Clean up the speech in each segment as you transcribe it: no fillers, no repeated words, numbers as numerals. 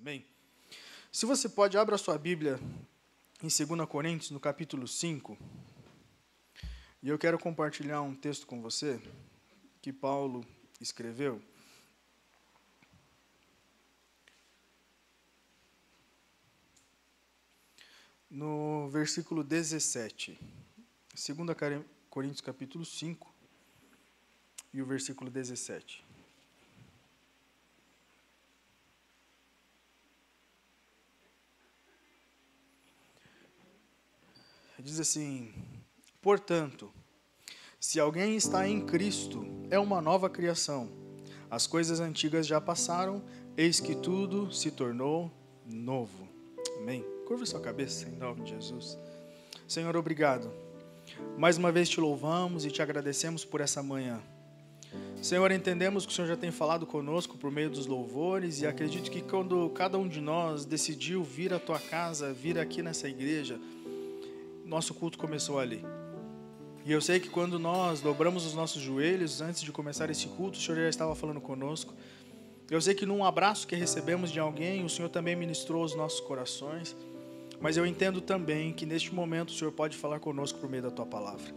Amém? Se você pode, abra a sua Bíblia em 2 Coríntios, no capítulo 5. E eu quero compartilhar um texto com você que Paulo escreveu. No versículo 17. 2 Coríntios, capítulo 5, e o versículo 17. Diz assim: portanto, se alguém está em Cristo, é uma nova criação. As coisas antigas já passaram, eis que tudo se tornou novo. Amém? Curva sua cabeça, em nome de Jesus. Senhor, obrigado. Mais uma vez te louvamos e te agradecemos por essa manhã. Senhor, entendemos que o Senhor já tem falado conosco por meio dos louvores, e acredito que quando cada um de nós decidiu vir à tua casa, vir aqui nessa igreja, nosso culto começou ali. E eu sei que quando nós dobramos os nossos joelhos antes de começar esse culto, o Senhor já estava falando conosco. Eu sei que num abraço que recebemos de alguém, o Senhor também ministrou os nossos corações. Mas eu entendo também que neste momento o Senhor pode falar conosco por meio da tua palavra.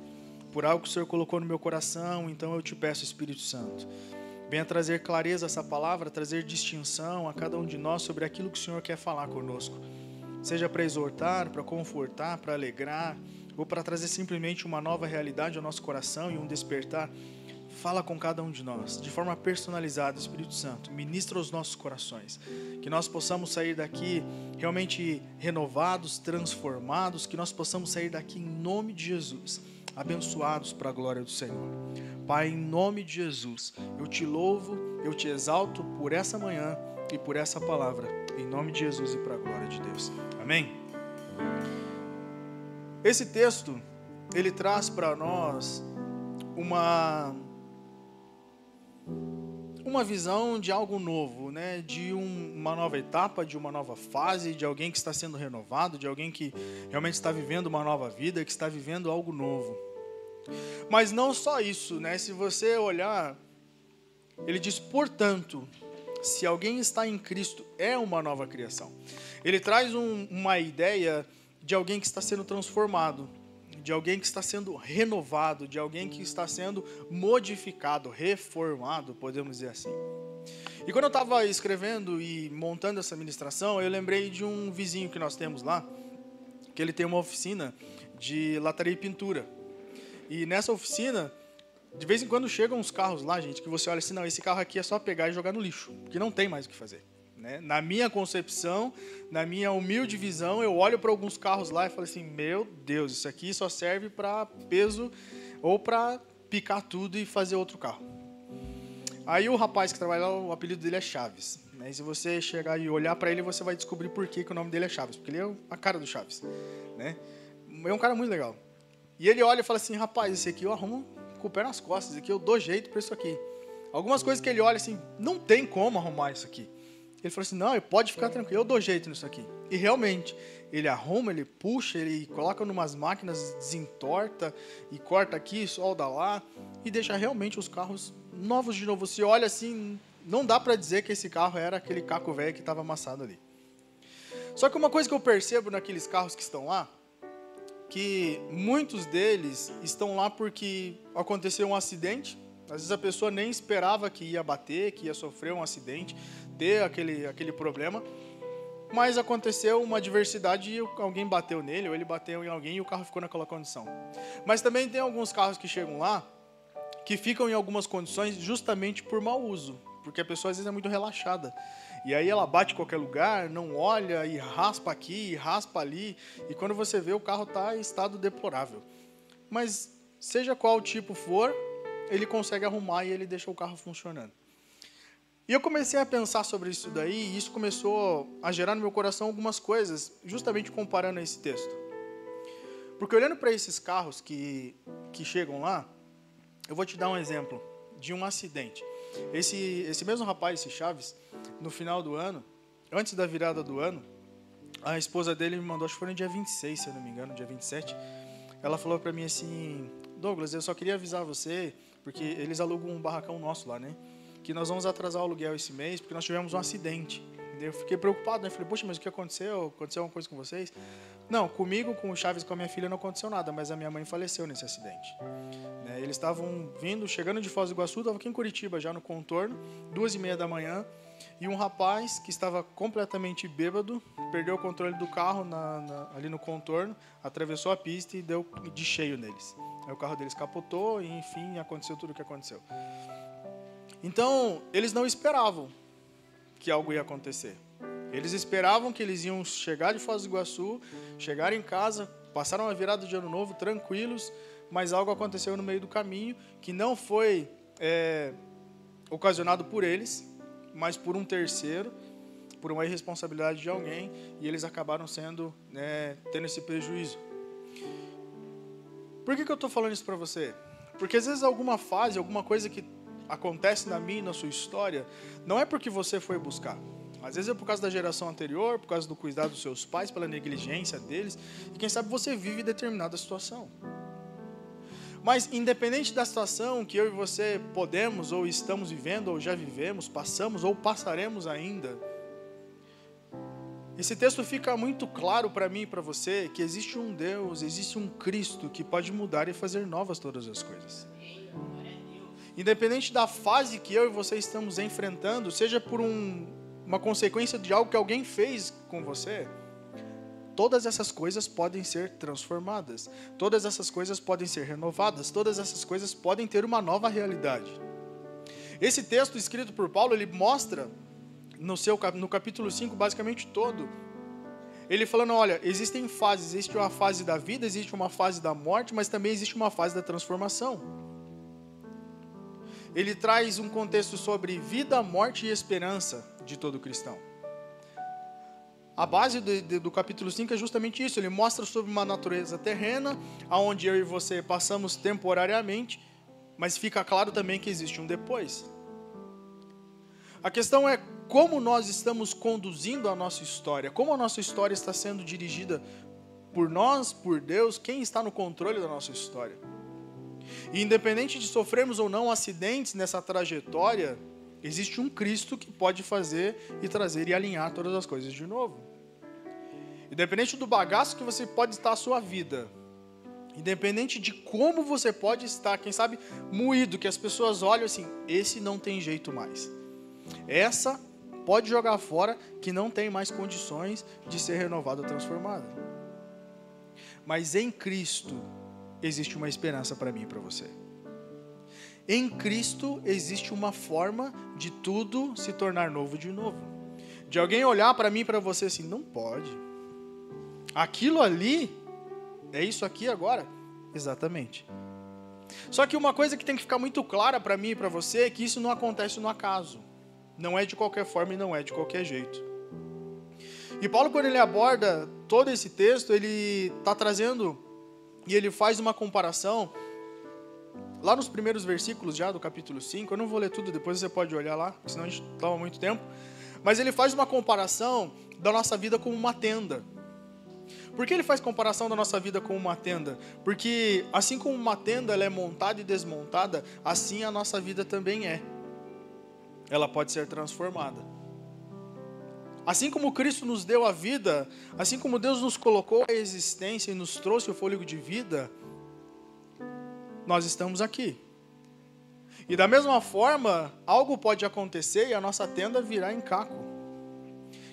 Por algo que o Senhor colocou no meu coração, então eu te peço, Espírito Santo, venha trazer clareza a essa palavra, trazer distinção a cada um de nós sobre aquilo que o Senhor quer falar conosco. Seja para exortar, para confortar, para alegrar, ou para trazer simplesmente uma nova realidade ao nosso coração e um despertar. Fala com cada um de nós, de forma personalizada, Espírito Santo. Ministra os nossos corações. Que nós possamos sair daqui realmente renovados, transformados. Que nós possamos sair daqui em nome de Jesus, abençoados para a glória do Senhor. Pai, em nome de Jesus, eu te louvo, eu te exalto por essa manhã e por essa palavra. Em nome de Jesus e para a glória de Deus. Amém? Esse texto, ele traz para nós uma visão de algo novo, né? De uma nova etapa, de uma nova fase, de alguém que está sendo renovado, de alguém que realmente está vivendo uma nova vida, que está vivendo algo novo. Mas não só isso, né? Se você olhar, ele diz, portanto, se alguém está em Cristo, é uma nova criação. Ele traz uma ideia de alguém que está sendo transformado, de alguém que está sendo renovado, de alguém que está sendo modificado, reformado, podemos dizer assim. E quando eu estava escrevendo e montando essa ministração, eu lembrei de um vizinho que nós temos lá, que ele tem uma oficina de lataria e pintura. E nessa oficina, de vez em quando chegam uns carros lá, gente, que você olha assim, não, esse carro aqui é só pegar e jogar no lixo, porque não tem mais o que fazer. Né? Na minha concepção, na minha humilde visão, eu olho para alguns carros lá e falo assim, meu Deus, isso aqui só serve para peso ou para picar tudo e fazer outro carro. Aí o rapaz que trabalha lá, o apelido dele é Chaves. Né? E se você chegar e olhar para ele, você vai descobrir por que o nome dele é Chaves, porque ele é a cara do Chaves. Né? É um cara muito legal. E ele olha e fala assim, rapaz, esse aqui eu arrumo com o pé nas costas, esse aqui eu dou jeito para isso aqui. Algumas coisas que ele olha assim, não tem como arrumar isso aqui. Ele falou assim, não, pode ficar tranquilo, eu dou jeito nisso aqui. E realmente, ele arruma, ele puxa, ele coloca numas máquinas, desentorta, e corta aqui, solda lá, e deixa realmente os carros novos de novo. Você olha assim, não dá para dizer que esse carro era aquele caco velho que estava amassado ali. Só que uma coisa que eu percebo naqueles carros que estão lá, que muitos deles estão lá porque aconteceu um acidente. Às vezes a pessoa nem esperava que ia bater, que ia sofrer um acidente, ter aquele problema, mas aconteceu uma adversidade e alguém bateu nele, ou ele bateu em alguém e o carro ficou naquela condição. Mas também tem alguns carros que chegam lá, que ficam em algumas condições justamente por mau uso, porque a pessoa às vezes é muito relaxada. E aí ela bate em qualquer lugar, não olha, e raspa aqui, e raspa ali, e quando você vê, o carro está em estado deplorável. Mas seja qual tipo for, ele consegue arrumar e ele deixa o carro funcionando. E eu comecei a pensar sobre isso daí, e isso começou a gerar no meu coração algumas coisas, justamente comparando a esse texto. Porque olhando para esses carros que chegam lá, eu vou te dar um exemplo de um acidente. Esse mesmo rapaz, esse Chaves, no final do ano, antes da virada do ano, a esposa dele me mandou, acho que foi no dia 26, se eu não me engano, dia 27, ela falou para mim assim, Douglas, eu só queria avisar você, porque eles alugam um barracão nosso lá, né? Que nós vamos atrasar o aluguel esse mês, porque nós tivemos um acidente. Eu fiquei preocupado, né? Falei, poxa, mas o que aconteceu? Aconteceu alguma coisa com vocês? Não, comigo, com o Chaves, com a minha filha, não aconteceu nada, mas a minha mãe faleceu nesse acidente. Eles estavam chegando de Foz do Iguaçu, estavam aqui em Curitiba, já no contorno, 2h30 da manhã, e um rapaz que estava completamente bêbado, perdeu o controle do carro ali no contorno, atravessou a pista e deu de cheio neles. Aí o carro deles capotou e, enfim, aconteceu tudo o que aconteceu. Então, eles não esperavam que algo ia acontecer. Eles esperavam que eles iam chegar de Foz do Iguaçu, chegar em casa, passaram uma virada de ano novo tranquilos, mas algo aconteceu no meio do caminho que não foi ocasionado por eles, mas por um terceiro, por uma irresponsabilidade de alguém, e eles acabaram tendo esse prejuízo. Por que eu estou falando isso para você? Porque às vezes alguma fase, alguma coisa que acontece na minha e na sua história, não é porque você foi buscar. Às vezes é por causa da geração anterior, por causa do cuidado dos seus pais, pela negligência deles, e quem sabe você vive determinada situação. Mas independente da situação que eu e você podemos, ou estamos vivendo, ou já vivemos, passamos, ou passaremos ainda, esse texto fica muito claro para mim e para você que existe um Deus, existe um Cristo que pode mudar e fazer novas todas as coisas. Independente da fase que eu e você estamos enfrentando, seja por uma consequência de algo que alguém fez com você, todas essas coisas podem ser transformadas, todas essas coisas podem ser renovadas, todas essas coisas podem ter uma nova realidade. Esse texto escrito por Paulo, ele mostra no capítulo 5 basicamente todo, ele falando, olha, existem fases, existe uma fase da vida, existe uma fase da morte, mas também existe uma fase da transformação. Ele traz um contexto sobre vida, morte e esperança de todo cristão. A base do capítulo 5 é justamente isso. Ele mostra sobre uma natureza terrena, onde eu e você passamos temporariamente, mas fica claro também que existe um depois. A questão é como nós estamos conduzindo a nossa história, como a nossa história está sendo dirigida por nós, por Deus, quem está no controle da nossa história. E independente de sofrermos ou não acidentes nessa trajetória, existe um Cristo que pode fazer e trazer e alinhar todas as coisas de novo. Independente do bagaço que você pode estar a sua vida, independente de como você pode estar, quem sabe, moído, que as pessoas olham assim, esse não tem jeito mais. Essa pode jogar fora, que não tem mais condições de ser renovada ou transformada. Mas em Cristo existe uma esperança para mim e para você. Em Cristo existe uma forma de tudo se tornar novo de novo. De alguém olhar para mim e para você assim, não pode. Aquilo ali, é isso aqui agora? Exatamente. Só que uma coisa que tem que ficar muito clara para mim e para você é que isso não acontece no acaso. Não é de qualquer forma e não é de qualquer jeito. E Paulo, quando ele aborda todo esse texto, ele está trazendo e ele faz uma comparação lá nos primeiros versículos já do capítulo 5, eu não vou ler tudo, depois você pode olhar lá, senão a gente toma muito tempo, mas ele faz uma comparação da nossa vida como uma tenda. Por que ele faz comparação da nossa vida com uma tenda? Porque assim como uma tenda ela é montada e desmontada, assim a nossa vida também é. Ela pode ser transformada. Assim como Cristo nos deu a vida, assim como Deus nos colocou a existência e nos trouxe o fôlego de vida, nós estamos aqui. E da mesma forma, algo pode acontecer e a nossa tenda virar em caco.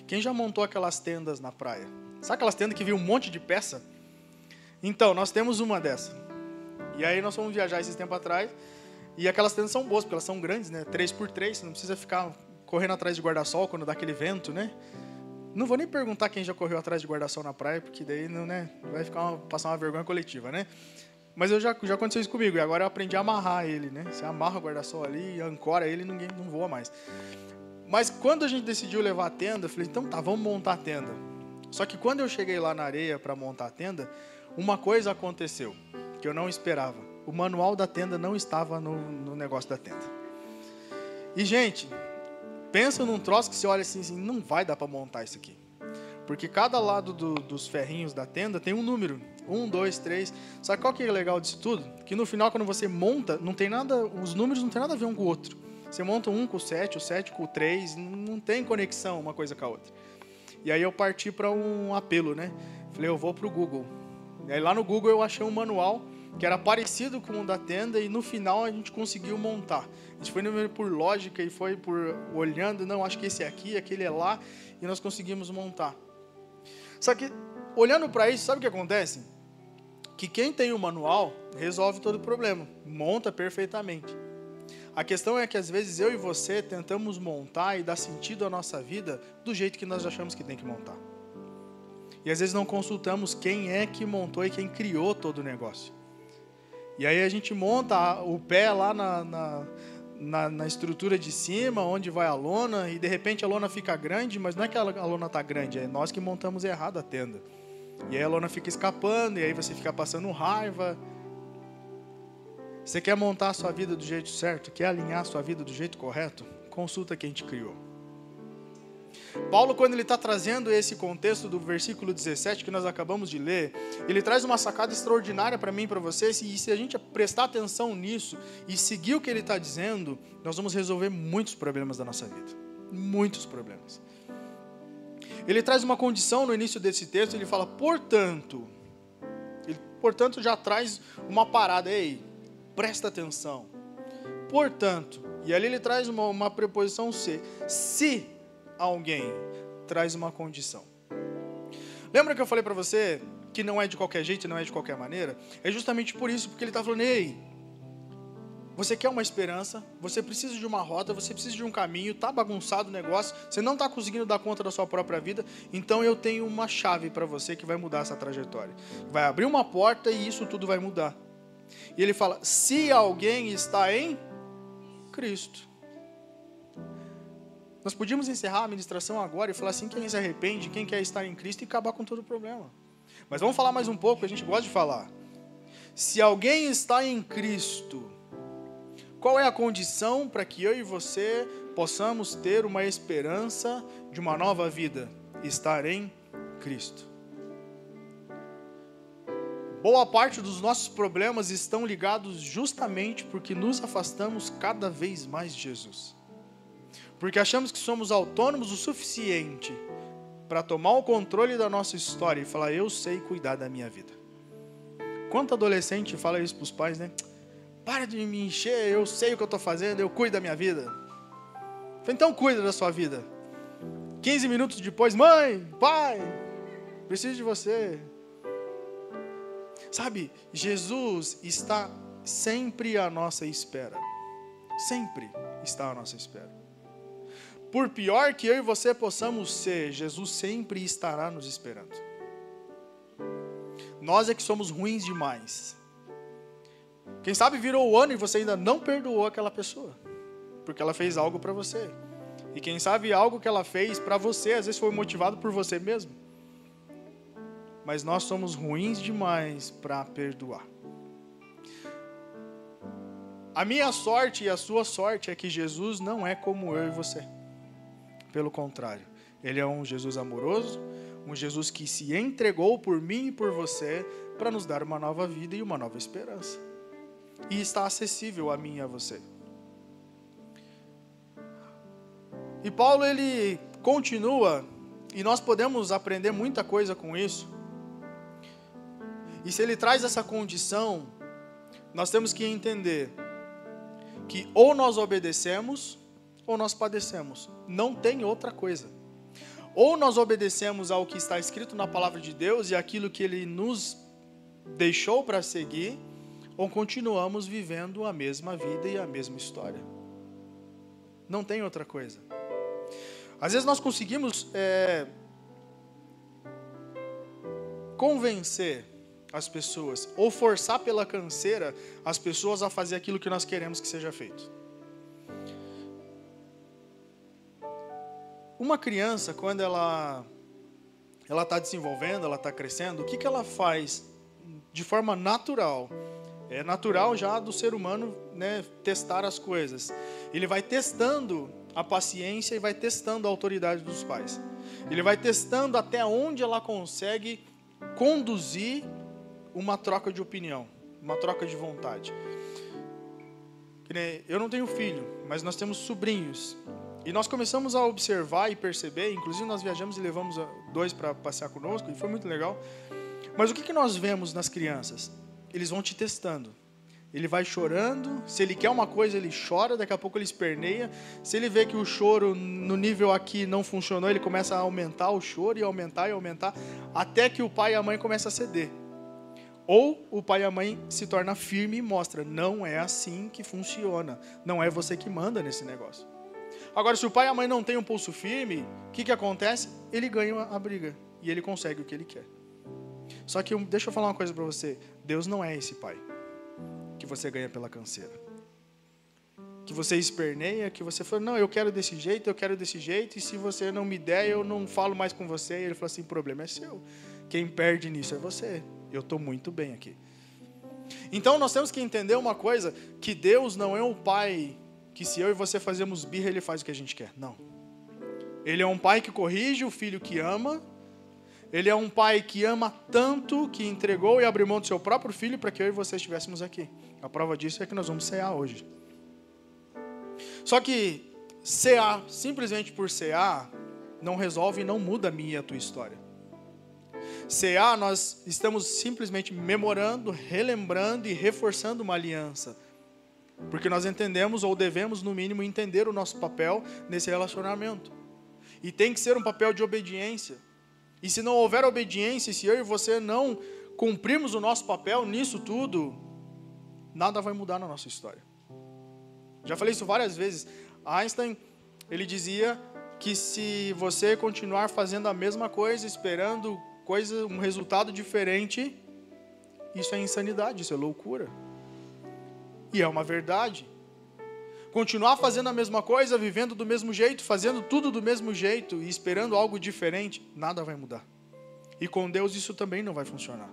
Quem já montou aquelas tendas na praia? Sabe aquelas tendas que vem um monte de peça? Então, nós temos uma dessa. E aí nós fomos viajar esses tempos atrás, e aquelas tendas são boas, porque elas são grandes, né? 3x3, você não precisa ficar correndo atrás de guarda-sol quando dá aquele vento, né? Não vou nem perguntar quem já correu atrás de guarda-sol na praia, porque daí não, né, vai passar uma vergonha coletiva, né? Mas já aconteceu isso comigo, e agora eu aprendi a amarrar ele, né? Você amarra o guarda-sol ali, ancora ele e ninguém não voa mais. Mas quando a gente decidiu levar a tenda, eu falei, então tá, vamos montar a tenda. Só que quando eu cheguei lá na areia para montar a tenda, uma coisa aconteceu, que eu não esperava. O manual da tenda não estava no negócio da tenda. E, gente, pensa num troço que você olha assim, não vai dar para montar isso aqui. Porque cada lado dos ferrinhos da tenda tem um número. 1, 2, 3. Sabe qual que é o legal disso tudo? Que no final, quando você monta, não tem nada, os números não tem nada a ver um com o outro. Você monta um com o 7 com o 3, não tem conexão uma coisa com a outra. E aí eu parti para um apelo, né? Falei, eu vou para o Google. E aí lá no Google eu achei um manual que era parecido com o da tenda e no final a gente conseguiu montar. A gente foi por lógica e foi por olhando, não, acho que esse é aqui, aquele é lá, e nós conseguimos montar. Só que, olhando para isso, sabe o que acontece? Que quem tem o manual resolve todo o problema, monta perfeitamente. A questão é que às vezes eu e você tentamos montar e dar sentido à nossa vida do jeito que nós achamos que tem que montar. E às vezes não consultamos quem é que montou e quem criou todo o negócio. E aí a gente monta o pé lá na estrutura de cima, onde vai a lona, e de repente a lona fica grande, mas não é que a lona está grande, é nós que montamos errado a tenda. E aí a lona fica escapando, e aí você fica passando raiva. Você quer montar a sua vida do jeito certo? Quer alinhar a sua vida do jeito correto? Consulta quem te criou. Paulo, quando ele está trazendo esse contexto do versículo 17 que nós acabamos de ler, ele traz uma sacada extraordinária para mim e para vocês, e se a gente prestar atenção nisso e seguir o que ele está dizendo, nós vamos resolver muitos problemas da nossa vida. Muitos problemas. Ele traz uma condição no início desse texto, ele fala, portanto, já traz uma parada, ei, presta atenção. Portanto, e ali ele traz uma preposição se alguém traz uma condição. Lembra que eu falei para você que não é de qualquer jeito, não é de qualquer maneira? É justamente por isso, porque ele está falando, ei, você quer uma esperança, você precisa de uma rota, você precisa de um caminho, está bagunçado o negócio, você não está conseguindo dar conta da sua própria vida, então eu tenho uma chave para você que vai mudar essa trajetória. Vai abrir uma porta e isso tudo vai mudar. E ele fala, se alguém está em Cristo. Nós podíamos encerrar a ministração agora e falar assim, quem se arrepende, quem quer estar em Cristo e acabar com todo o problema. Mas vamos falar mais um pouco, a gente gosta de falar. Se alguém está em Cristo, qual é a condição para que eu e você possamos ter uma esperança de uma nova vida? Estar em Cristo. Boa parte dos nossos problemas estão ligados justamente porque nos afastamos cada vez mais de Jesus. Porque achamos que somos autônomos o suficiente para tomar o controle da nossa história e falar, eu sei cuidar da minha vida. Quanto adolescente fala isso para os pais, né? Para de me encher, eu sei o que eu estou fazendo, eu cuido da minha vida. Então cuida da sua vida. 15 minutos depois, mãe, pai, preciso de você. Sabe, Jesus está sempre à nossa espera. Sempre está à nossa espera. Por pior que eu e você possamos ser, Jesus sempre estará nos esperando. Nós é que somos ruins demais. Quem sabe virou o ano e você ainda não perdoou aquela pessoa, porque ela fez algo para você. E quem sabe algo que ela fez para você, às vezes foi motivado por você mesmo. Mas nós somos ruins demais para perdoar. A minha sorte e a sua sorte é que Jesus não é como eu e você. Pelo contrário, Ele é um Jesus amoroso, um Jesus que se entregou por mim e por você para nos dar uma nova vida e uma nova esperança. E está acessível a mim e a você. E Paulo, ele continua, e nós podemos aprender muita coisa com isso. E se ele traz essa condição, nós temos que entender que ou nós obedecemos, ou nós padecemos. Não tem outra coisa. Ou nós obedecemos ao que está escrito na palavra de Deus e aquilo que Ele nos deixou para seguir, ou continuamos vivendo a mesma vida e a mesma história. Não tem outra coisa. Às vezes nós conseguimos convencer as pessoas, ou forçar pela canseira as pessoas a fazer aquilo que nós queremos que seja feito. Uma criança, quando ela está desenvolvendo, ela está crescendo, o que ela faz de forma natural? É natural já do ser humano, né, testar as coisas. Ele vai testando a paciência e vai testando a autoridade dos pais. Ele vai testando até onde ela consegue conduzir uma troca de opinião, uma troca de vontade. Eu não tenho filho, mas nós temos sobrinhos. E nós começamos a observar e perceber, inclusive nós viajamos e levamos 2 para passear conosco, e foi muito legal. Mas o que nós vemos nas crianças? Eles vão te testando. Ele vai chorando, se ele quer uma coisa ele chora, daqui a pouco ele esperneia. Se ele vê que o choro no nível aqui não funcionou, ele começa a aumentar o choro e aumentar, até que o pai e a mãe começam a ceder. Ou o pai e a mãe se tornam firme e mostra, não é assim que funciona, não é você que manda nesse negócio. Agora, se o pai e a mãe não têm um pulso firme, o que acontece? Ele ganha a briga e ele consegue o que ele quer. Só que deixa eu falar uma coisa para você, Deus não é esse pai que você ganha pela canseira, que você esperneia, que você fala, não, eu quero desse jeito, e se você não me der, eu não falo mais com você. E ele fala assim, o problema é seu, quem perde nisso é você, eu estou muito bem aqui. Então nós temos que entender uma coisa, que Deus não é um pai que se eu e você fazemos birra, ele faz o que a gente quer, não. Ele é um pai que corrige o filho que ama. Ele é um pai que ama tanto que entregou e abriu mão do seu próprio filho para que eu e você estivéssemos aqui. A prova disso é que nós vamos cear hoje. Só que cear, simplesmente por cear, não resolve e não muda a minha e a tua história. Cear, nós estamos simplesmente memorando, relembrando e reforçando uma aliança. Porque nós entendemos, ou devemos no mínimo entender o nosso papel nesse relacionamento. E tem que ser um papel de obediência. E se não houver obediência, se eu e você não cumprirmos o nosso papel nisso tudo, nada vai mudar na nossa história. Já falei isso várias vezes. Einstein, ele dizia que se você continuar fazendo a mesma coisa, esperando um resultado diferente, isso é insanidade, isso é loucura. E é uma verdade. Continuar fazendo a mesma coisa, vivendo do mesmo jeito, fazendo tudo do mesmo jeito e esperando algo diferente, nada vai mudar. E com Deus isso também não vai funcionar.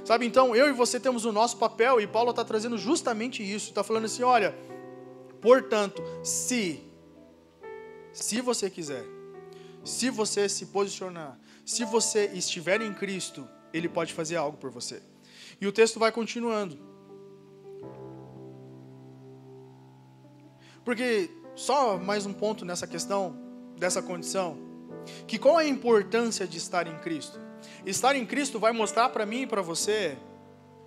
Sabe, então, eu e você temos o nosso papel e Paulo está trazendo justamente isso. Está falando assim, olha, portanto, se você quiser, se você se posicionar, se você estiver em Cristo, Ele pode fazer algo por você. E o texto vai continuando. Porque, só mais um ponto nessa questão, dessa condição, que qual a importância de estar em Cristo? Estar em Cristo vai mostrar para mim e para você,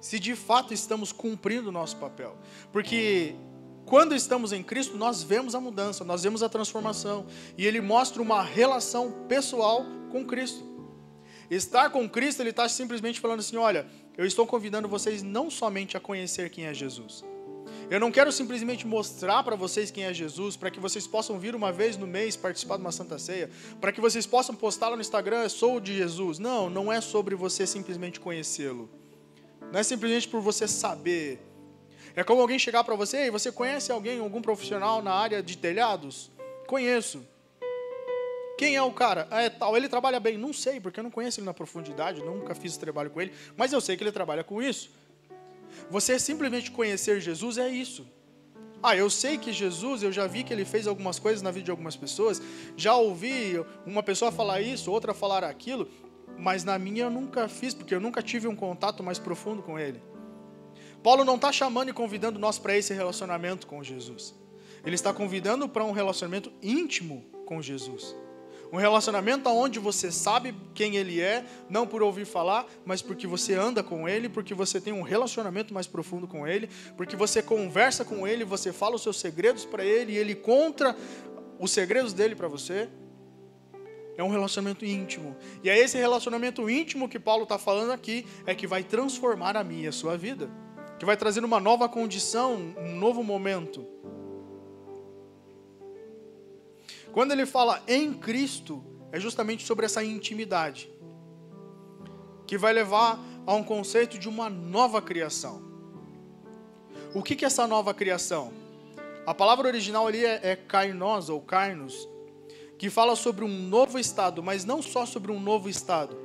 se de fato estamos cumprindo o nosso papel. Porque, quando estamos em Cristo, nós vemos a mudança, nós vemos a transformação, e Ele mostra uma relação pessoal com Cristo. Estar com Cristo, Ele está simplesmente falando assim, olha, eu estou convidando vocês não somente a conhecer quem é Jesus. Eu não quero simplesmente mostrar para vocês quem é Jesus, para que vocês possam vir uma vez no mês participar de uma Santa Ceia, para que vocês possam postar lá no Instagram, sou de Jesus. Não, não é sobre você simplesmente conhecê-lo. Não é simplesmente por você saber. É como alguém chegar para você, e você conhece alguém, algum profissional na área de telhados? Conheço. Quem é o cara? É tal, ele trabalha bem. Não sei, porque eu não conheço ele na profundidade, nunca fiz esse trabalho com ele, mas eu sei que ele trabalha com isso. Você simplesmente conhecer Jesus é isso. Eu sei que Jesus, eu já vi que Ele fez algumas coisas na vida de algumas pessoas, já ouvi uma pessoa falar isso, outra falar aquilo, mas na minha eu nunca fiz, porque eu nunca tive um contato mais profundo com Ele. Paulo não está chamando e convidando nós para esse relacionamento com Jesus. Ele está convidando para um relacionamento íntimo com Jesus. Um relacionamento onde você sabe quem Ele é, não por ouvir falar, mas porque você anda com Ele, porque você tem um relacionamento mais profundo com Ele, porque você conversa com Ele, você fala os seus segredos para Ele, e Ele conta os segredos dEle para você. É um relacionamento íntimo. E é esse relacionamento íntimo que Paulo está falando aqui, é que vai transformar a minha e a sua vida, que vai trazer uma nova condição, um novo momento. Quando ele fala em Cristo, é justamente sobre essa intimidade, que vai levar a um conceito de uma nova criação. O que é essa nova criação? A palavra original ali é kainos ou kainos, que fala sobre um novo estado, mas não só sobre um novo estado,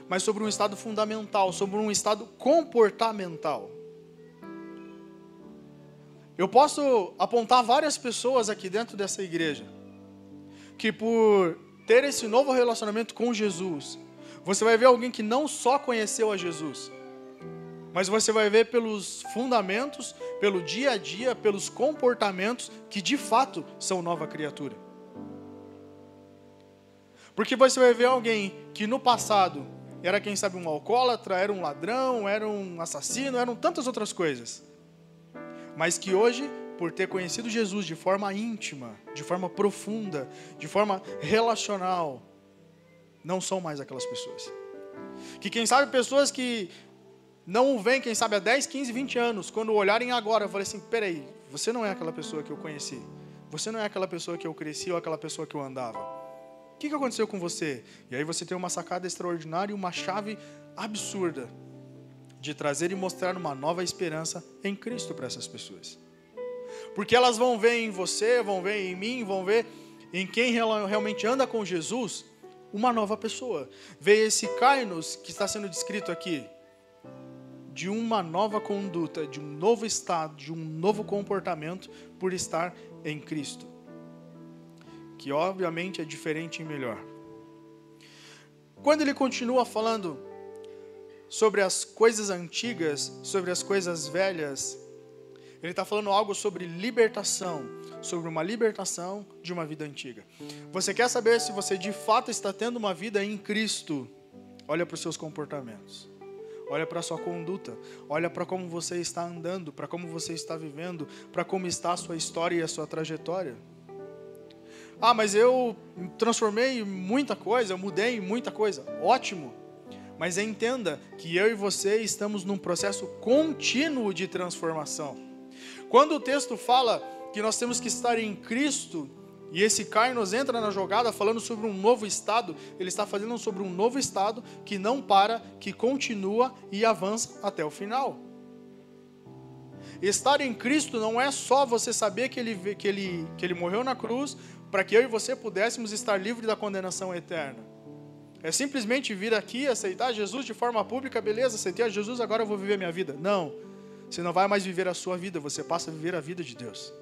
mas sobre um estado fundamental, sobre um estado comportamental. Eu posso apontar várias pessoas aqui dentro dessa igreja, que por ter esse novo relacionamento com Jesus, você vai ver alguém que não só conheceu a Jesus, mas você vai ver pelos fundamentos pelo dia a dia, pelos comportamentos que de fato são nova criatura. Porque você vai ver alguém que no passado era, quem sabe, um alcoólatra, era um ladrão, era um assassino, eram tantas outras coisas. Mas que hoje, por ter conhecido Jesus de forma íntima, de forma profunda, de forma relacional, não são mais aquelas pessoas. Que quem sabe pessoas que não o veem, quem sabe há 10, 15, 20 anos, quando olharem agora, eu falei assim, peraí, você não é aquela pessoa que eu conheci. Você não é aquela pessoa que eu cresci ou aquela pessoa que eu andava. O que aconteceu com você? E aí você tem uma sacada extraordinária e uma chave absurda de trazer e mostrar uma nova esperança em Cristo para essas pessoas. Porque elas vão ver em você, vão ver em mim, vão ver em quem realmente anda com Jesus, uma nova pessoa. Ver esse Kainos que está sendo descrito aqui, de uma nova conduta, de um novo estado, de um novo comportamento por estar em Cristo. Que obviamente é diferente e melhor. Quando ele continua falando sobre as coisas antigas, sobre as coisas velhas, ele está falando algo sobre libertação, sobre uma libertação de uma vida antiga. Você quer saber se você de fato está tendo uma vida em Cristo? Olha para os seus comportamentos. Olha para a sua conduta. Olha para como você está andando, para como você está vivendo, para como está a sua história e a sua trajetória. Ah, mas eu transformei muita coisa, eu mudei muita coisa. Ótimo. Mas entenda que eu e você estamos num processo contínuo de transformação. Quando o texto fala que nós temos que estar em Cristo, e esse Kainos entra na jogada falando sobre um novo estado, ele está falando sobre um novo estado que não para, que continua e avança até o final. Estar em Cristo não é só você saber que ele morreu na cruz para que eu e você pudéssemos estar livres da condenação eterna. É simplesmente vir aqui, aceitar Jesus de forma pública, beleza, aceitei a Jesus, agora eu vou viver a minha vida. Não, você não vai mais viver a sua vida, você passa a viver a vida de Deus.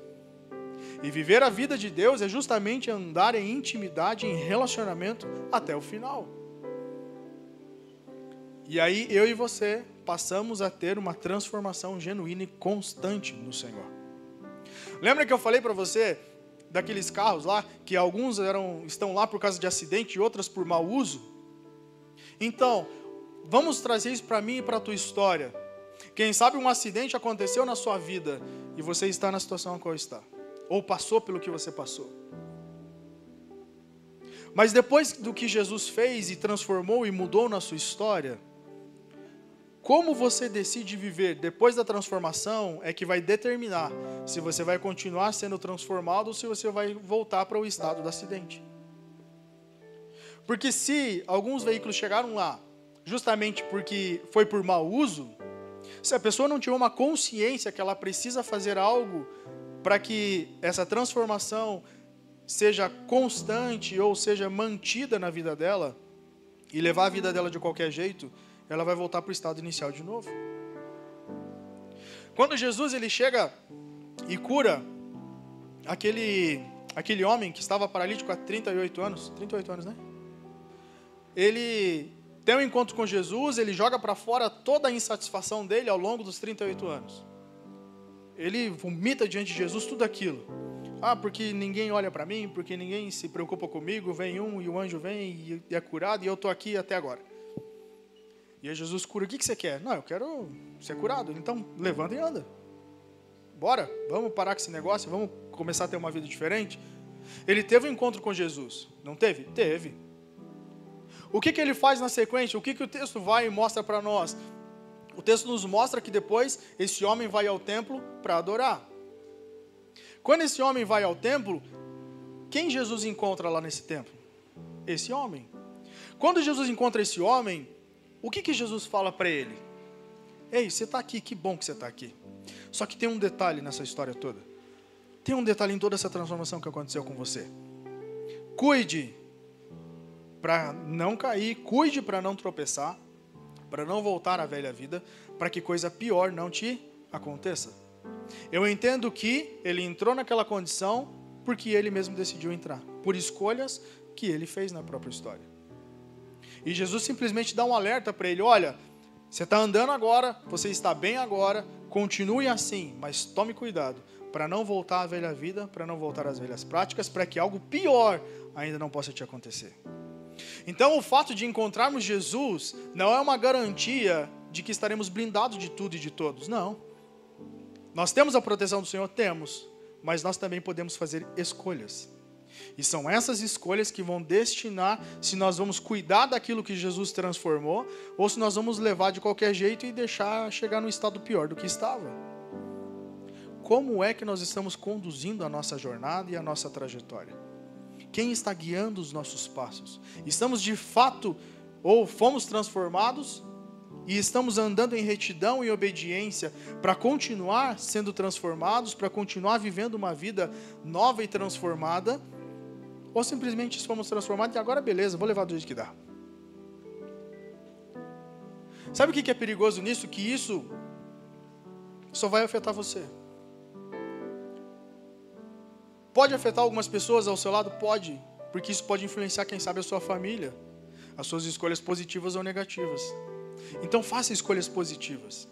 E viver a vida de Deus é justamente andar em intimidade, em relacionamento até o final. E aí eu e você passamos a ter uma transformação genuína e constante no Senhor. Lembra que eu falei para você daqueles carros lá, que alguns estão lá por causa de acidente e outros por mau uso? Então, vamos trazer isso para mim e para a tua história. Quem sabe um acidente aconteceu na sua vida e você está na situação em qual está. Ou passou pelo que você passou. Mas depois do que Jesus fez e transformou e mudou na sua história, como você decide viver depois da transformação é que vai determinar se você vai continuar sendo transformado ou se você vai voltar para o estado do acidente. Porque se alguns veículos chegaram lá justamente porque foi por mau uso, se a pessoa não tiver uma consciência que ela precisa fazer algo para que essa transformação seja constante ou seja mantida na vida dela e levar a vida dela de qualquer jeito, ela vai voltar para o estado inicial de novo. Quando Jesus ele chega e cura aquele homem que estava paralítico há 38 anos, né? Ele tem um encontro com Jesus, ele joga para fora toda a insatisfação dele ao longo dos 38 anos. Ele vomita diante de Jesus tudo aquilo. Ah, porque ninguém olha para mim, porque ninguém se preocupa comigo, vem um e o anjo vem e é curado e eu estou aqui até agora. E aí Jesus cura, o que você quer? Não, eu quero ser curado. Então, levanta e anda. Bora, vamos parar com esse negócio, vamos começar a ter uma vida diferente. Ele teve um encontro com Jesus, não teve? Teve. O que ele faz na sequência? O que o texto vai e mostra para nós? O texto nos mostra que depois esse homem vai ao templo para adorar. Quando esse homem vai ao templo, quem Jesus encontra lá nesse templo? Esse homem. Quando Jesus encontra esse homem, o que Jesus fala para ele? Ei, você está aqui, que bom que você está aqui. Só que tem um detalhe nessa história toda. Tem um detalhe em toda essa transformação que aconteceu com você. Cuide para não cair, cuide para não tropeçar, para não voltar à velha vida, para que coisa pior não te aconteça. Eu entendo que ele entrou naquela condição porque ele mesmo decidiu entrar, por escolhas que ele fez na própria história. E Jesus simplesmente dá um alerta para ele, olha, Você está andando agora, você está bem agora, continue assim, mas tome cuidado para não voltar à velha vida, para não voltar às velhas práticas, para que algo pior ainda não possa te acontecer. Então, o fato de encontrarmos Jesus não é uma garantia de que estaremos blindados de tudo e de todos, não. Nós temos a proteção do Senhor? Temos, mas nós também podemos fazer escolhas. E são essas escolhas que vão destinar se nós vamos cuidar daquilo que Jesus transformou ou se nós vamos levar de qualquer jeito e deixar chegar num estado pior do que estava. Como é que nós estamos conduzindo a nossa jornada e a nossa trajetória? Quem está guiando os nossos passos? Estamos de fato ou fomos transformados e estamos andando em retidão e obediência para continuar sendo transformados, para continuar vivendo uma vida nova e transformada? Ou simplesmente fomos transformados e agora beleza, vou levar do jeito que dá. Sabe o que é perigoso nisso? Que isso só vai afetar você. Pode afetar algumas pessoas ao seu lado? Pode, porque isso pode influenciar, quem sabe, a sua família, as suas escolhas positivas ou negativas. Então faça escolhas positivas.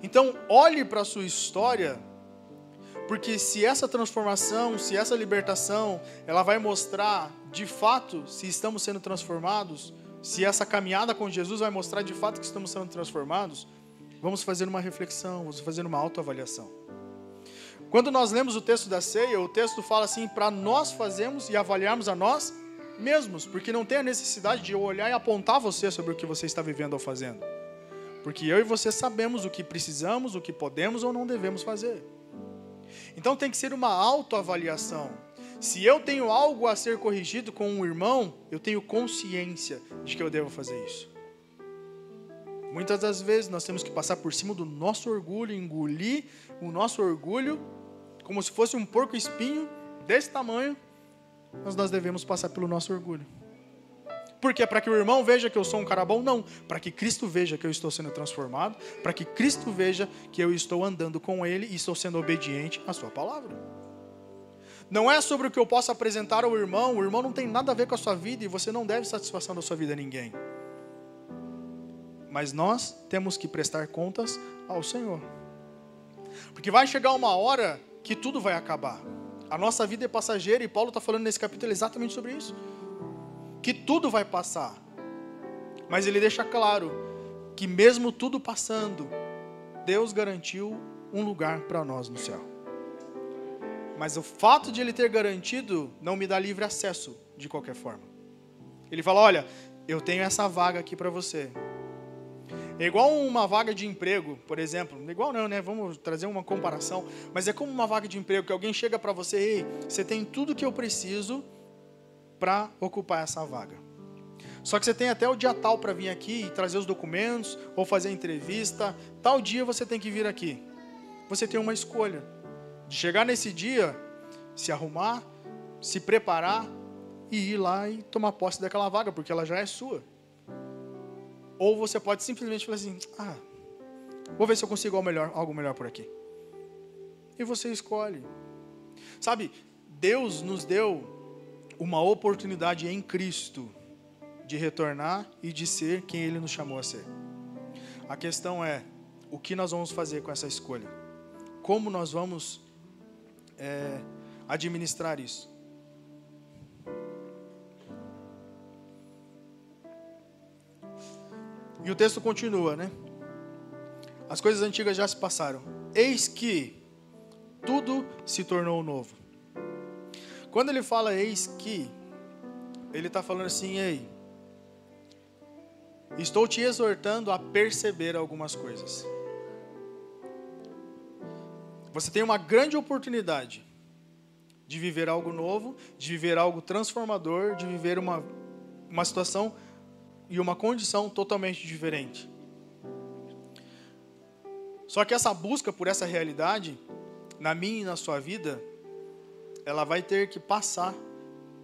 Então olhe para a sua história, porque se essa transformação, se essa libertação, ela vai mostrar de fato se estamos sendo transformados, se essa caminhada com Jesus vai mostrar de fato que estamos sendo transformados, vamos fazer uma reflexão, vamos fazer uma autoavaliação. Quando nós lemos o texto da ceia, o texto fala assim, para nós fazermos e avaliarmos a nós mesmos, porque não tem a necessidade de eu olhar e apontar você sobre o que você está vivendo ou fazendo. Porque eu e você sabemos o que precisamos, o que podemos ou não devemos fazer. Então tem que ser uma autoavaliação. Se eu tenho algo a ser corrigido com um irmão, eu tenho consciência de que eu devo fazer isso. Muitas das vezes nós temos que passar por cima do nosso orgulho, engolir o nosso orgulho, como se fosse um porco espinho desse tamanho, mas nós devemos passar pelo nosso orgulho. Por quê? Para que o irmão veja que eu sou um cara bom? Não. Para que Cristo veja que eu estou sendo transformado, para que Cristo veja que eu estou andando com Ele e estou sendo obediente à sua palavra. Não é sobre o que eu posso apresentar ao irmão, o irmão não tem nada a ver com a sua vida e você não deve satisfação da sua vida a ninguém. Mas nós temos que prestar contas ao Senhor. Porque vai chegar uma hora que tudo vai acabar. A nossa vida é passageira e Paulo está falando nesse capítulo exatamente sobre isso. Que tudo vai passar. Mas ele deixa claro que mesmo tudo passando, Deus garantiu um lugar para nós no céu. Mas o fato de Ele ter garantido não me dá livre acesso de qualquer forma. Ele fala, olha, eu tenho essa vaga aqui para você. É igual uma vaga de emprego, por exemplo. Igual não, né? Vamos trazer uma comparação. Mas é como uma vaga de emprego que alguém chega para você, ei, você tem tudo que eu preciso para ocupar essa vaga. Só que você tem até o dia tal para vir aqui e trazer os documentos ou fazer a entrevista. Tal dia você tem que vir aqui. Você tem uma escolha de chegar nesse dia, se arrumar, se preparar e ir lá e tomar posse daquela vaga, porque ela já é sua. Ou você pode simplesmente falar assim, vou ver se eu consigo algo melhor por aqui. E você escolhe. Sabe, Deus nos deu uma oportunidade em Cristo de retornar e de ser quem Ele nos chamou a ser. A questão é, o que nós vamos fazer com essa escolha? Como nós vamos administrar isso? E o texto continua, né? As coisas antigas já se passaram. Eis que tudo se tornou novo. Quando ele fala eis que, ele está falando assim, ei, estou te exortando a perceber algumas coisas. Você tem uma grande oportunidade de viver algo novo, de viver algo transformador, de viver uma situação e uma condição totalmente diferente. Só que essa busca por essa realidade, na minha e na sua vida, ela vai ter que passar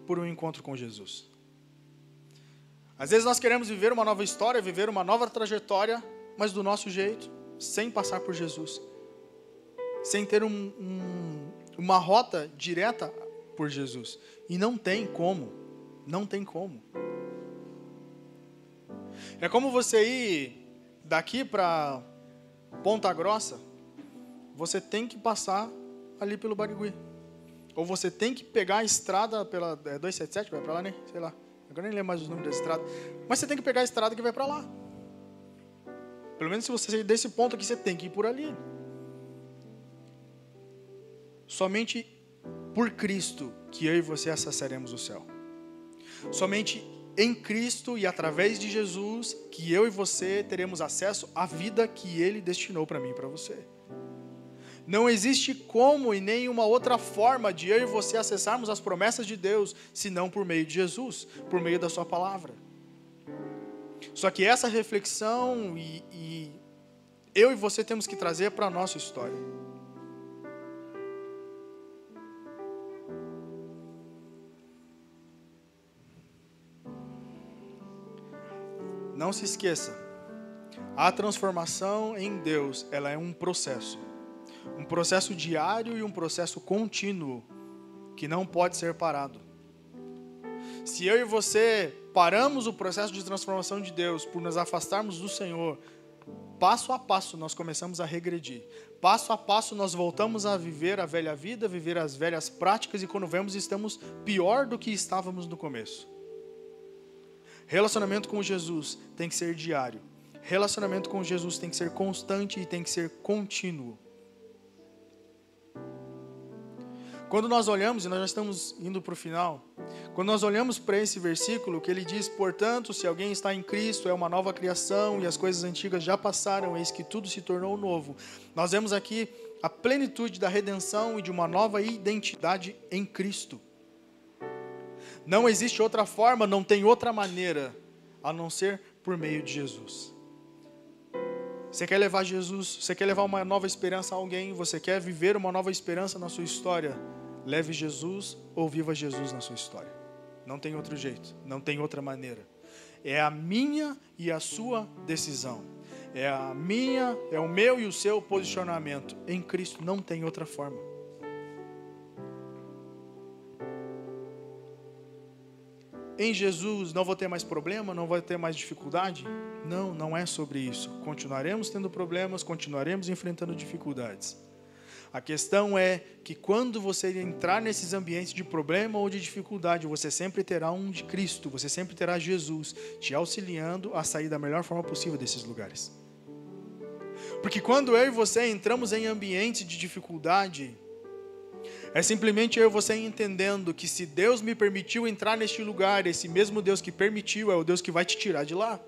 por um encontro com Jesus. Às vezes nós queremos viver uma nova história, viver uma nova trajetória, mas do nosso jeito, sem passar por Jesus. Sem ter uma rota direta por Jesus. E não tem como. Não tem como. É como você ir daqui para Ponta Grossa, você tem que passar ali pelo Barigui. Ou você tem que pegar a estrada pela 277, vai para lá, né? Sei lá. Agora nem lembro mais os nomes da estrada. Mas você tem que pegar a estrada que vai para lá. Pelo menos se você sair desse ponto aqui, você tem que ir por ali. Somente por Cristo que eu e você acessaremos o céu. Somente em Cristo e através de Jesus que eu e você teremos acesso à vida que Ele destinou para mim e para você. Não existe como e nem uma outra forma de eu e você acessarmos as promessas de Deus, senão por meio de Jesus, por meio da sua palavra. Só que essa reflexão eu e você temos que trazer para a nossa história. Não se esqueça, a transformação em Deus, ela é um processo diário e um processo contínuo, que não pode ser parado. Se eu e você paramos o processo de transformação de Deus por nos afastarmos do Senhor, passo a passo nós começamos a regredir. Passo a passo nós voltamos a viver a velha vida, viver as velhas práticas, e quando vemos estamos pior do que estávamos no começo. Relacionamento com Jesus tem que ser diário. Relacionamento com Jesus tem que ser constante e tem que ser contínuo. Quando nós olhamos, e nós já estamos indo para o final, quando nós olhamos para esse versículo, que ele diz: portanto, se alguém está em Cristo, é uma nova criação, e as coisas antigas já passaram, eis que tudo se tornou novo. Nós vemos aqui a plenitude da redenção e de uma nova identidade em Cristo. Não existe outra forma, não tem outra maneira, a não ser por meio de Jesus. Você quer levar Jesus, você quer levar uma nova esperança a alguém, você quer viver uma nova esperança na sua história, leve Jesus ou viva Jesus na sua história. Não tem outro jeito, não tem outra maneira. É a minha e a sua decisão. É o meu e o seu posicionamento. Em Cristo não tem outra forma. Em Jesus não vou ter mais problema, não vou ter mais dificuldade? Não, não é sobre isso. Continuaremos tendo problemas, continuaremos enfrentando dificuldades. A questão é que quando você entrar nesses ambientes de problema ou de dificuldade, você sempre terá um de Cristo, você sempre terá Jesus te auxiliando a sair da melhor forma possível desses lugares. Porque quando eu e você entramos em ambientes de dificuldade, é simplesmente eu e você entendendo que se Deus me permitiu entrar neste lugar, esse mesmo Deus que permitiu é o Deus que vai te tirar de lá.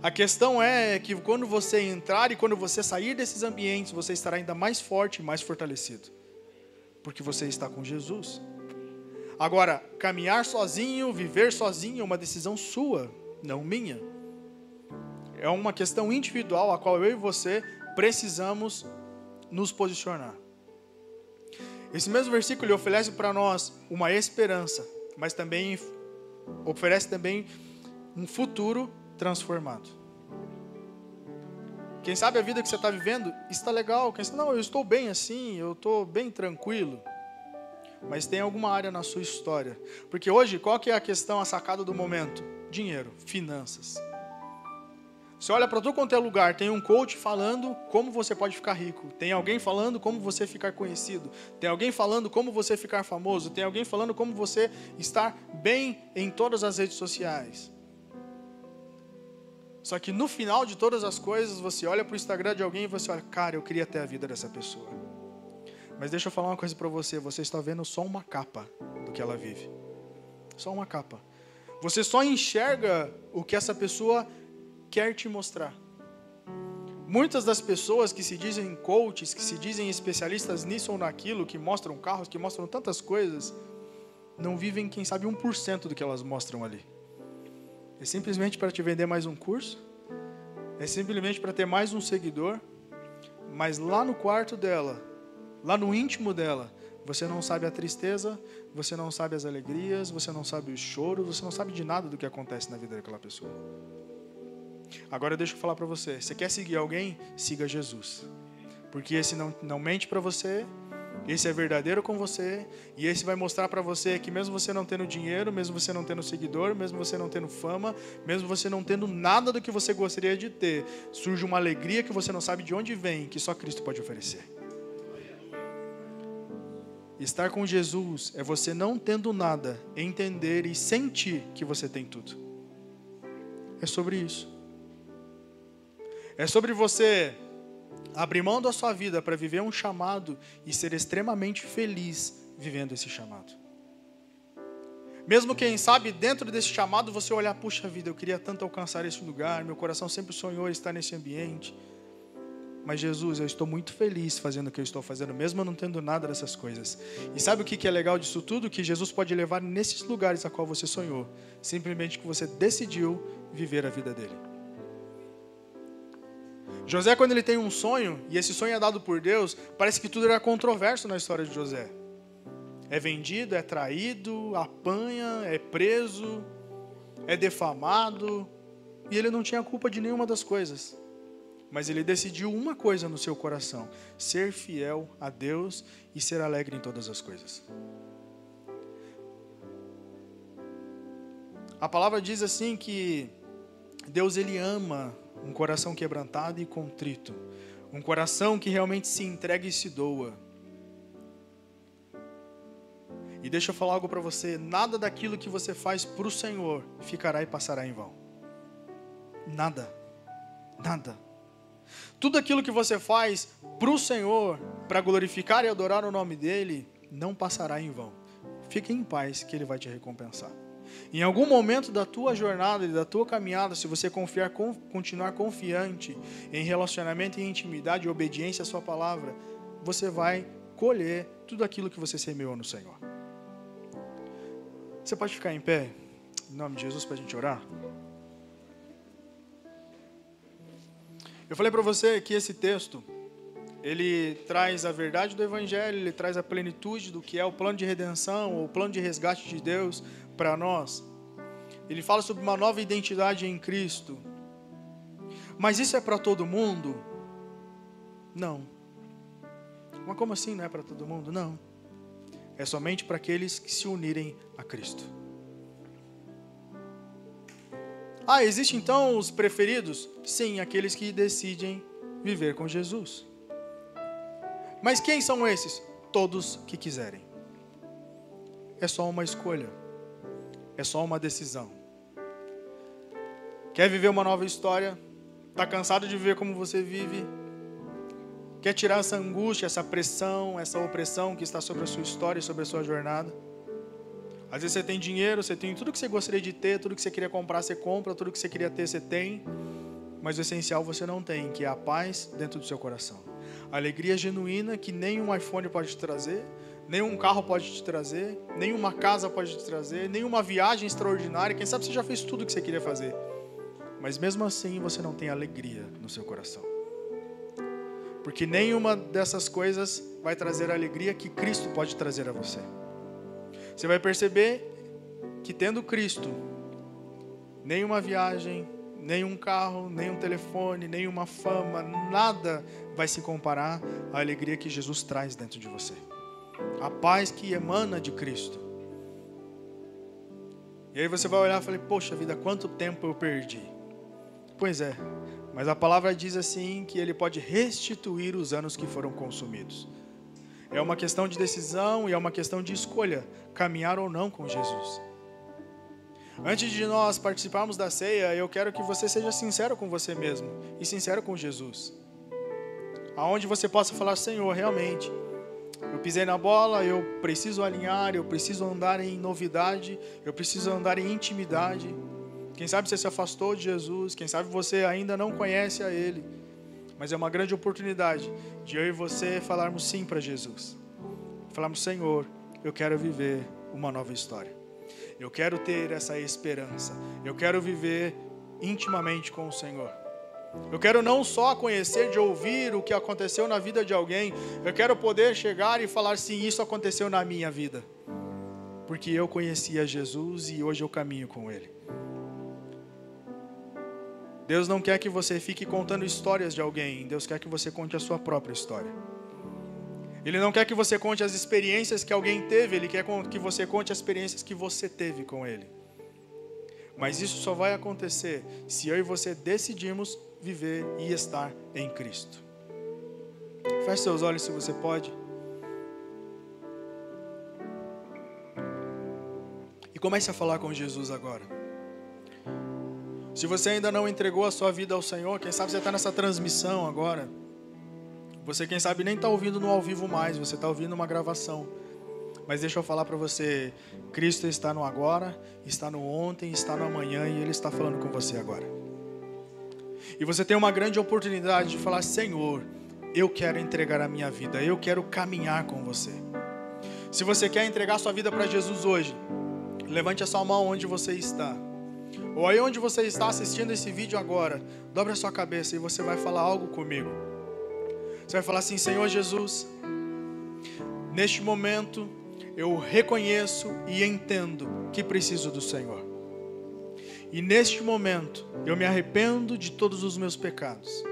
A questão é que quando você entrar e quando você sair desses ambientes, você estará ainda mais forte e mais fortalecido. Porque você está com Jesus. Agora, caminhar sozinho, viver sozinho é uma decisão sua, não minha. É uma questão individual a qual eu e você precisamos nos posicionar. Esse mesmo versículo oferece para nós uma esperança, mas também oferece também um futuro transformado. Quem sabe a vida que você está vivendo está legal. Quem sabe, não, eu estou bem assim, eu estou bem tranquilo. Mas tem alguma área na sua história. Porque hoje, qual que é a questão, a sacada do momento? Dinheiro, finanças. Você olha para tudo quanto é lugar, tem um coach falando como você pode ficar rico. Tem alguém falando como você ficar conhecido. Tem alguém falando como você ficar famoso. Tem alguém falando como você estar bem em todas as redes sociais. Só que no final de todas as coisas, você olha para o Instagram de alguém e você olha, cara, eu queria ter a vida dessa pessoa. Mas deixa eu falar uma coisa para você, você está vendo só uma capa do que ela vive. Só uma capa. Você só enxerga o que essa pessoa quer te mostrar. Muitas das pessoas que se dizem coaches, que se dizem especialistas nisso ou naquilo, que mostram carros, que mostram tantas coisas, não vivem, quem sabe, 1% do que elas mostram ali. É simplesmente para te vender mais um curso, é simplesmente para ter mais um seguidor, mas lá no quarto dela, lá no íntimo dela, você não sabe a tristeza, você não sabe as alegrias, você não sabe os choros, você não sabe de nada do que acontece na vida daquela pessoa. Agora deixa eu falar para você, você quer seguir alguém? Siga Jesus. Porque esse não mente para você, Esse é verdadeiro com você, e esse vai mostrar para você que mesmo você não tendo dinheiro, mesmo você não tendo seguidor, mesmo você não tendo fama, mesmo você não tendo nada do que você gostaria de ter, surge uma alegria que você não sabe de onde vem, que só Cristo pode oferecer. Estar com Jesus é você não tendo nada, entender e sentir que você tem tudo. É sobre isso. É sobre você abrir mão da sua vida para viver um chamado e ser extremamente feliz vivendo esse chamado. Mesmo quem sabe dentro desse chamado você olhar, puxa vida, eu queria tanto alcançar esse lugar, meu coração sempre sonhou estar nesse ambiente. Mas Jesus, eu estou muito feliz fazendo o que eu estou fazendo, mesmo não tendo nada dessas coisas. E sabe o que é legal disso tudo? Que Jesus pode levar nesses lugares a qual você sonhou, simplesmente que você decidiu viver a vida dele. José, quando ele tem um sonho, e esse sonho é dado por Deus, parece que tudo era controverso na história de José. É vendido, é traído, apanha, é preso, é defamado, e ele não tinha culpa de nenhuma das coisas. Mas ele decidiu uma coisa no seu coração: ser fiel a Deus e ser alegre em todas as coisas. A palavra diz assim que Deus, ele ama um coração quebrantado e contrito. Um coração que realmente se entrega e se doa. E deixa eu falar algo para você. Nada daquilo que você faz para o Senhor ficará e passará em vão. Nada. Nada. Tudo aquilo que você faz para o Senhor, para glorificar e adorar o nome dEle, não passará em vão. Fique em paz que Ele vai te recompensar. Em algum momento da tua jornada e da tua caminhada, se você continuar confiante em relacionamento e intimidade e obediência à sua palavra, você vai colher tudo aquilo que você semeou no Senhor. Você pode ficar em pé, em nome de Jesus, para a gente orar? Eu falei para você que esse texto, ele traz a verdade do Evangelho, ele traz a plenitude do que é o plano de redenção, ou o plano de resgate de Deus para nós. Ele fala sobre uma nova identidade em Cristo. Mas isso é para todo mundo? Não. Mas como assim não é para todo mundo? Não. É somente para aqueles que se unirem a Cristo. Ah, existem então os preferidos? Sim, aqueles que decidem viver com Jesus. Mas quem são esses? Todos que quiserem. É só uma escolha. É só uma decisão. Quer viver uma nova história? Está cansado de viver como você vive? Quer tirar essa angústia, essa pressão, essa opressão que está sobre a sua história e sobre a sua jornada? Às vezes você tem dinheiro, você tem tudo que você gostaria de ter, tudo que você queria comprar, você compra, tudo que você queria ter, você tem. Mas o essencial você não tem, que é a paz dentro do seu coração. A alegria genuína que nem um iPhone pode te trazer, nem um carro pode te trazer, nem uma casa pode te trazer, nem uma viagem extraordinária. Quem sabe você já fez tudo o que você queria fazer. Mas mesmo assim você não tem alegria no seu coração. Porque nenhuma dessas coisas vai trazer a alegria que Cristo pode trazer a você. Você vai perceber que tendo Cristo, nem uma viagem, nem um carro, nem um telefone, nem uma fama, nada vai se comparar à alegria que Jesus traz dentro de você. A paz que emana de Cristo. E aí você vai olhar e falar, poxa vida, quanto tempo eu perdi. Pois é, mas a palavra diz assim que Ele pode restituir os anos que foram consumidos. É uma questão de decisão e é uma questão de escolha, caminhar ou não com Jesus. Antes de nós participarmos da ceia, eu quero que você seja sincero com você mesmo e sincero com Jesus. Aonde você possa falar, Senhor, realmente, eu pisei na bola, eu preciso alinhar, eu preciso andar em novidade, eu preciso andar em intimidade. Quem sabe você se afastou de Jesus, quem sabe você ainda não conhece a Ele. Mas é uma grande oportunidade de eu e você falarmos sim para Jesus. Falarmos, Senhor, eu quero viver uma nova história. Eu quero ter essa esperança. Eu quero viver intimamente com o Senhor. Eu quero não só conhecer de ouvir o que aconteceu na vida de alguém. Eu quero poder chegar e falar, sim, isso aconteceu na minha vida. Porque eu conhecia Jesus e hoje eu caminho com Ele. Deus não quer que você fique contando histórias de alguém. Deus quer que você conte a sua própria história. Ele não quer que você conte as experiências que alguém teve, Ele quer que você conte as experiências que você teve com Ele. Mas isso só vai acontecer se eu e você decidirmos viver e estar em Cristo. Feche seus olhos se você pode. E comece a falar com Jesus agora. Se você ainda não entregou a sua vida ao Senhor, quem sabe você está nessa transmissão agora. Você, quem sabe, nem está ouvindo no ao vivo mais, você está ouvindo uma gravação. Mas deixa eu falar para você, Cristo está no agora, está no ontem, está no amanhã e Ele está falando com você agora. E você tem uma grande oportunidade de falar, Senhor, eu quero entregar a minha vida, eu quero caminhar com você. Se você quer entregar a sua vida para Jesus hoje, levante a sua mão onde você está. Ou aí onde você está assistindo esse vídeo agora, dobre a sua cabeça e você vai falar algo comigo. Você vai falar assim, Senhor Jesus, neste momento eu reconheço e entendo que preciso do Senhor. E neste momento eu me arrependo de todos os meus pecados.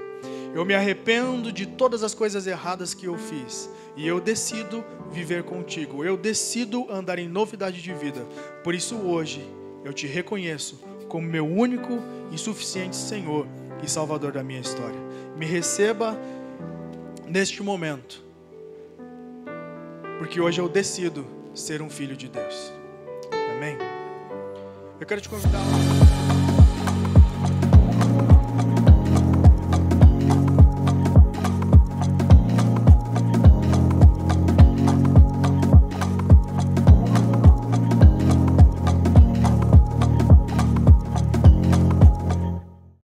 Eu me arrependo de todas as coisas erradas que eu fiz. E eu decido viver contigo. Eu decido andar em novidade de vida. Por isso hoje eu te reconheço como meu único e suficiente Senhor e Salvador da minha história. Me receba neste momento, porque hoje eu decido ser um filho de Deus. Amém? Eu quero te convidar